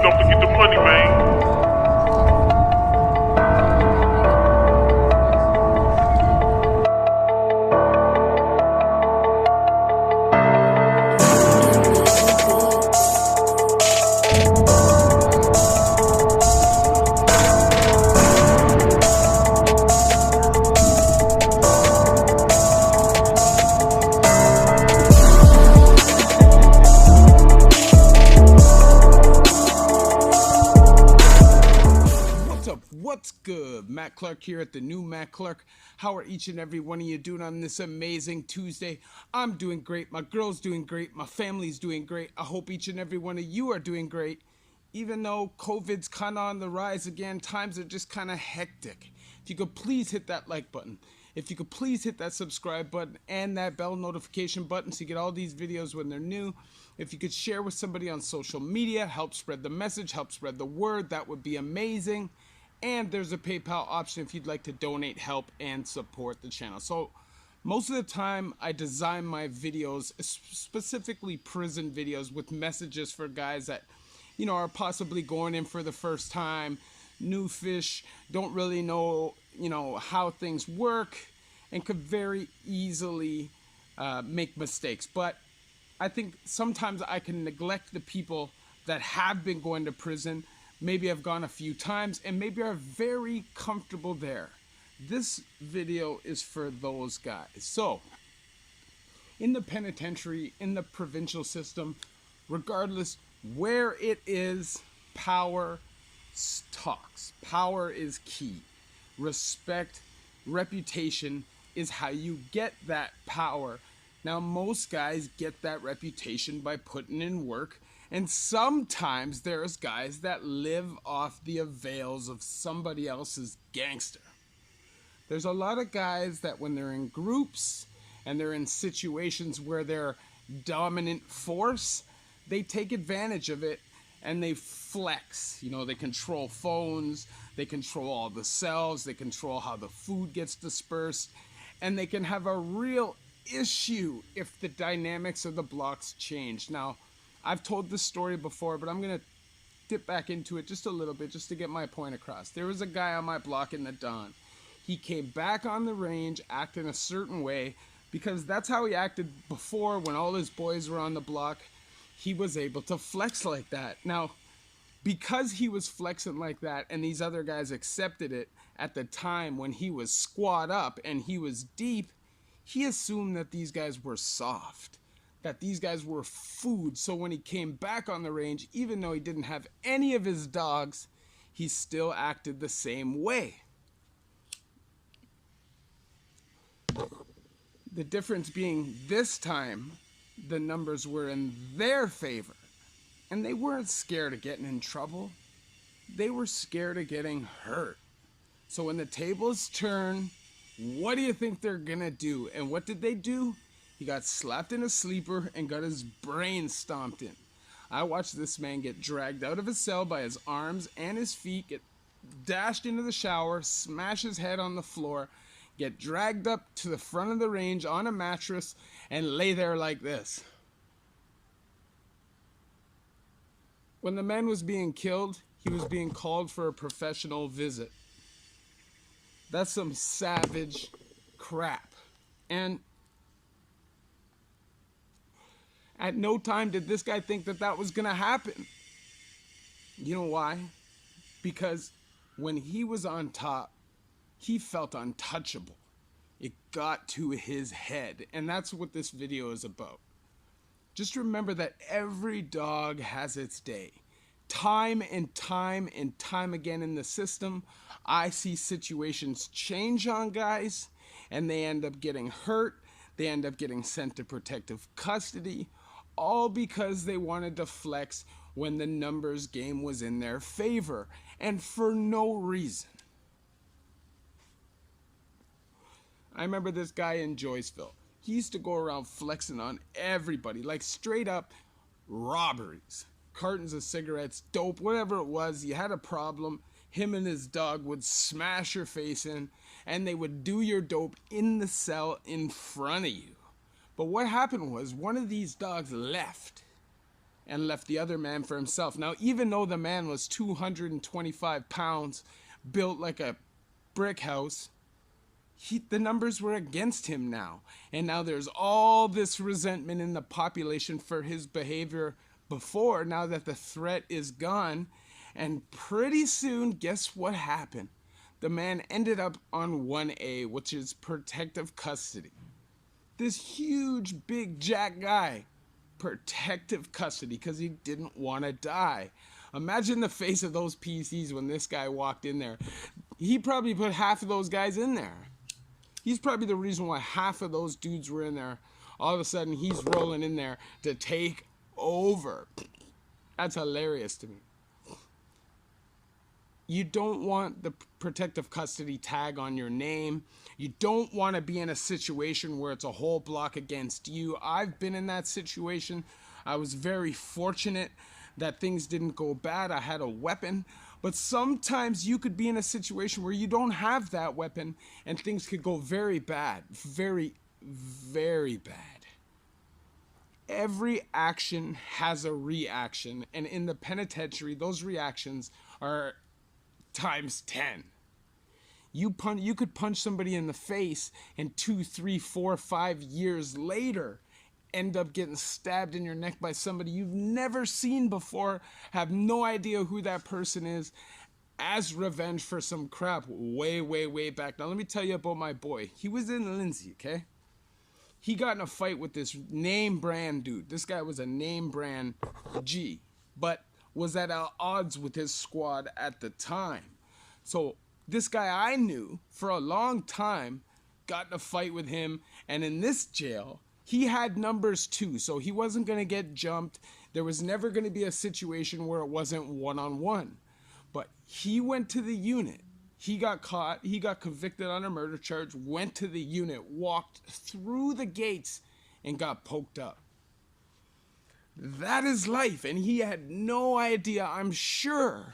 don't forget the money, man. What's good? Matt Clark here at the new Matt Clark. How are each and every one of you doing on this amazing Tuesday? I'm doing great. My girl's doing great. My family's doing great. I hope each and every one of you are doing great. Even though COVID's kind of on the rise again, times are just kind of hectic. If you could please hit that like button. If you could please hit that subscribe button and that bell notification button so you get all these videos when they're new. If you could share with somebody on social media, help spread the message, help spread the word, that would be amazing. And there's a PayPal option if you'd like to donate, help, and support the channel. So most of the time I design my videos, specifically prison videos, with messages for guys that, you know, are possibly going in for the first time, new fish, don't really know, how things work, and could very easily make mistakes. But I think sometimes I can neglect the people that have been going to prison. Maybe have gone a few times and maybe are very comfortable there. This video is for those guys. So, in the penitentiary, in the provincial system, regardless where it is, power talks. Power is key. Respect, reputation is how you get that power. Now, most guys get that reputation by putting in work. And sometimes there's guys that live off the avails of somebody else's gangster. There's a lot of guys that when they're in groups and they're in situations where they're dominant force, they take advantage of it and they flex. They control phones, they control all the cells, they control how the food gets dispersed, and they can have a real issue if the dynamics of the blocks change. Now, I've told this story before, but I'm going to dip back into it just a little bit just to get my point across. There was a guy on my block in the Don. He came back on the range acting a certain way because that's how he acted before when all his boys were on the block. He was able to flex like that. Now, because he was flexing like that and these other guys accepted it at the time when he was squad up and he was deep, he assumed that these guys were soft, that these guys were food. So when he came back on the range, even though he didn't have any of his dogs, he still acted the same way. The difference being this time, the numbers were in their favor. And they weren't scared of getting in trouble. They were scared of getting hurt. So when the tables turn, what do you think they're gonna do? And what did they do? He got slapped in a sleeper and got his brain stomped in. I watched this man get dragged out of his cell by his arms and his feet, get dashed into the shower, smash his head on the floor, get dragged up to the front of the range on a mattress, and lay there like this. When the man was being killed, he was being called for a professional visit. That's some savage crap. And at no time did this guy think that that was going to happen. You know why? Because when he was on top, he felt untouchable. It got to his head. And that's what this video is about. Just remember that every dog has its day. Time and time and time again in the system, I see situations change on guys, and they end up getting hurt. They end up getting sent to protective custody, all because they wanted to flex when the numbers game was in their favor, and for no reason. I remember this guy in Joyceville. He used to go around flexing on everybody, like straight up robberies. Cartons of cigarettes, dope, whatever it was. You had a problem, him and his dog would smash your face in, and they would do your dope in the cell in front of you. But what happened was one of these dogs left, and left the other man for himself. Now, even though the man was 225 pounds, built like a brick house, the numbers were against him now. And now there's all this resentment in the population for his behavior before, now that the threat is gone. And pretty soon, guess what happened? The man ended up on 1A, which is protective custody. This huge, big jack guy, protective custody, because he didn't want to die. Imagine the face of those PCs when this guy walked in there. He probably put half of those guys in there. He's probably the reason why half of those dudes were in there. All of a sudden, he's rolling in there to take over. That's hilarious to me. You don't want the protective custody tag on your name. You don't want to be in a situation where it's a whole block against you. I've been in that situation. I was very fortunate that things didn't go bad. I had a weapon. But sometimes you could be in a situation where you don't have that weapon and things could go very bad. Very, very bad. Every action has a reaction. And in the penitentiary, those reactions are times 10. You could punch somebody in the face and 2, 3, 4, 5 years later end up getting stabbed in your neck by somebody you've never seen before, have no idea who that person is, as revenge for some crap way, way, way back. Now let me tell you about my boy. He was in Lindsay, okay? He got in a fight with this name brand dude. This guy was a name brand G, but was at odds with his squad at the time. So this guy I knew for a long time got in a fight with him, and in this jail, he had numbers too, so he wasn't going to get jumped. There was never going to be a situation where it wasn't one-on-one. But he went to the unit. He got caught. He got convicted on a murder charge, went to the unit, walked through the gates, and got poked up. That is life, and he had no idea, I'm sure,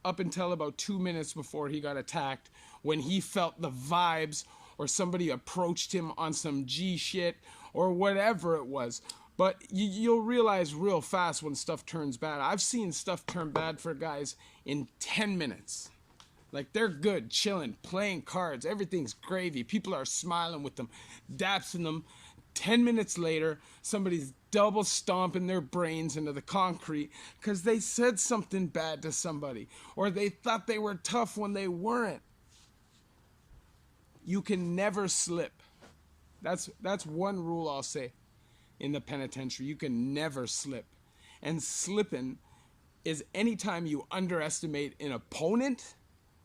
up until about 2 minutes before he got attacked, when he felt the vibes or somebody approached him on some G shit or whatever it was. But you'll realize real fast when stuff turns bad. I've seen stuff turn bad for guys in 10 minutes. Like, they're good, chilling, playing cards, everything's gravy. People are smiling with them, dapsing them. 10 minutes later, somebody's double stomping their brains into the concrete because they said something bad to somebody, or they thought they were tough when they weren't. You can never slip. That's one rule I'll say in the penitentiary. You can never slip. And slipping is anytime you underestimate an opponent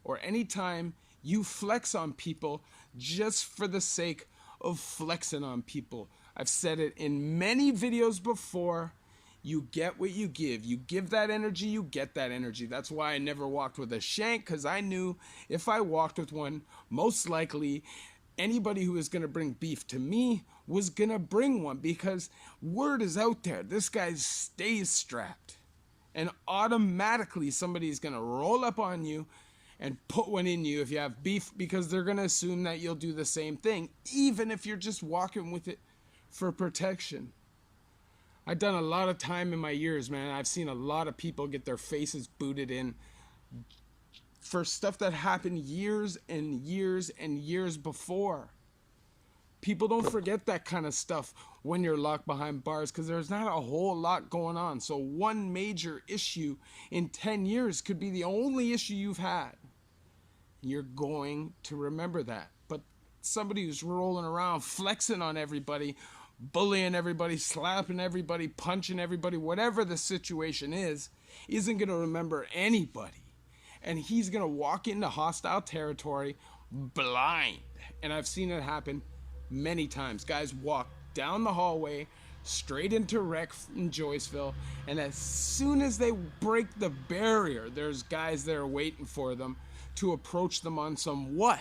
or anytime you flex on people just for the sake of flexing on people. I've said it in many videos before. You get what you give. You give that energy, you get that energy. That's why I never walked with a shank, because I knew if I walked with one, most likely anybody who was going to bring beef to me was going to bring one, because word is out there. This guy stays strapped. And automatically somebody's going to roll up on you and put one in you if you have beef, because they're going to assume that you'll do the same thing, even if you're just walking with it for protection. I've done a lot of time in my years, man. I've seen a lot of people get their faces booted in for stuff that happened years and years and years before. People don't forget that kind of stuff when you're locked behind bars, because there's not a whole lot going on. So one major issue in 10 years could be the only issue you've had. You're going to remember that. But somebody who's rolling around, flexing on everybody, bullying everybody, slapping everybody, punching everybody, whatever the situation is, isn't going to remember anybody. And he's going to walk into hostile territory blind. And I've seen it happen many times. Guys walk down the hallway, straight into rec in Joyceville, and as soon as they break the barrier, there's guys there waiting for them to approach them on some what?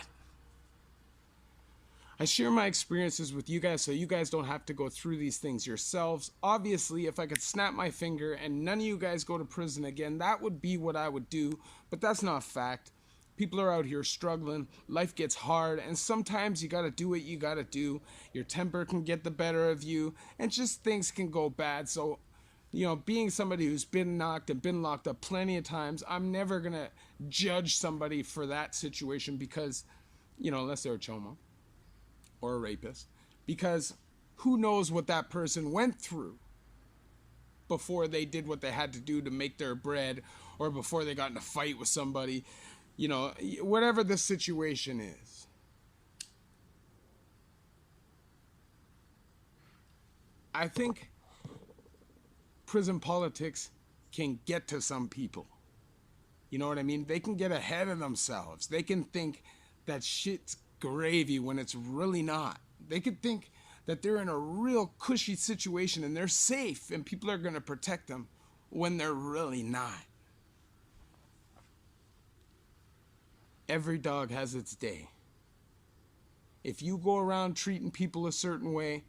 I share my experiences with you guys so you guys don't have to go through these things yourselves. Obviously, if I could snap my finger and none of you guys go to prison again, that would be what I would do, but that's not fact. People are out here struggling, life gets hard, and sometimes you gotta do what you gotta do. Your temper can get the better of you, and just things can go bad. So You know, being somebody who's been knocked and been locked up plenty of times, I'm never going to judge somebody for that situation because, you know, unless they're a chomo or a rapist, because who knows what that person went through before they did what they had to do to make their bread, or before they got in a fight with somebody, you know, whatever the situation is. I think prison politics can get to some people. You know what I mean? They can get ahead of themselves. They can think that shit's gravy when it's really not. They could think that they're in a real cushy situation and they're safe and people are going to protect them when they're really not. Every dog has its day. If you go around treating people a certain way,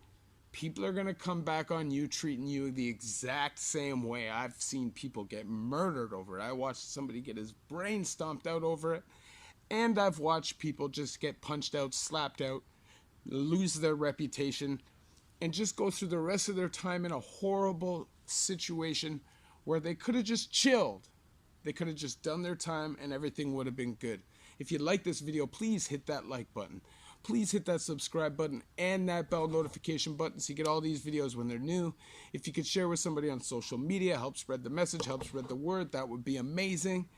people are going to come back on you treating you the exact same way. I've seen people get murdered over it. I watched somebody get his brain stomped out over it. And I've watched people just get punched out, slapped out, lose their reputation, and just go through the rest of their time in a horrible situation where they could have just chilled. They could have just done their time and everything would have been good. If you like this video, please hit that like button. Please hit that subscribe button and that bell notification button so you get all these videos when they're new. If you could share with somebody on social media, help spread the message, help spread the word, that would be amazing.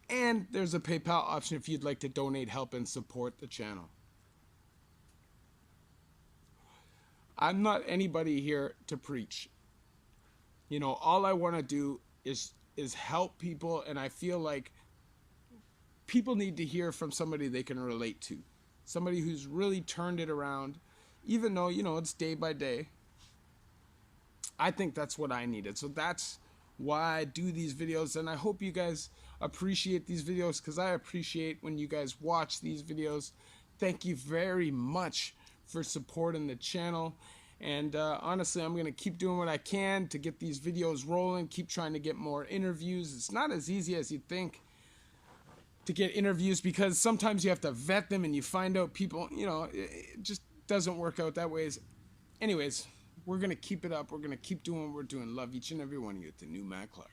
And there's a PayPal option if you'd like to donate, help, and support the channel. I'm not anybody here to preach. You know, all I want to do is help people, and I feel like people need to hear from somebody they can relate to. Somebody who's really turned it around, even though, you know, it's day by day. I think that's what I needed. So that's why I do these videos, and I hope you guys appreciate these videos because I appreciate when you guys watch these videos. Thank you very much for supporting the channel. And honestly, I'm going to keep doing what I can to get these videos rolling, keep trying to get more interviews. It's not as easy as you think to get interviews because sometimes you have to vet them and you find out people, you know, it just doesn't work out that way. Anyways, we're going to keep it up. We're going to keep doing what we're doing. Love each and every one of you at the new Matt Clark.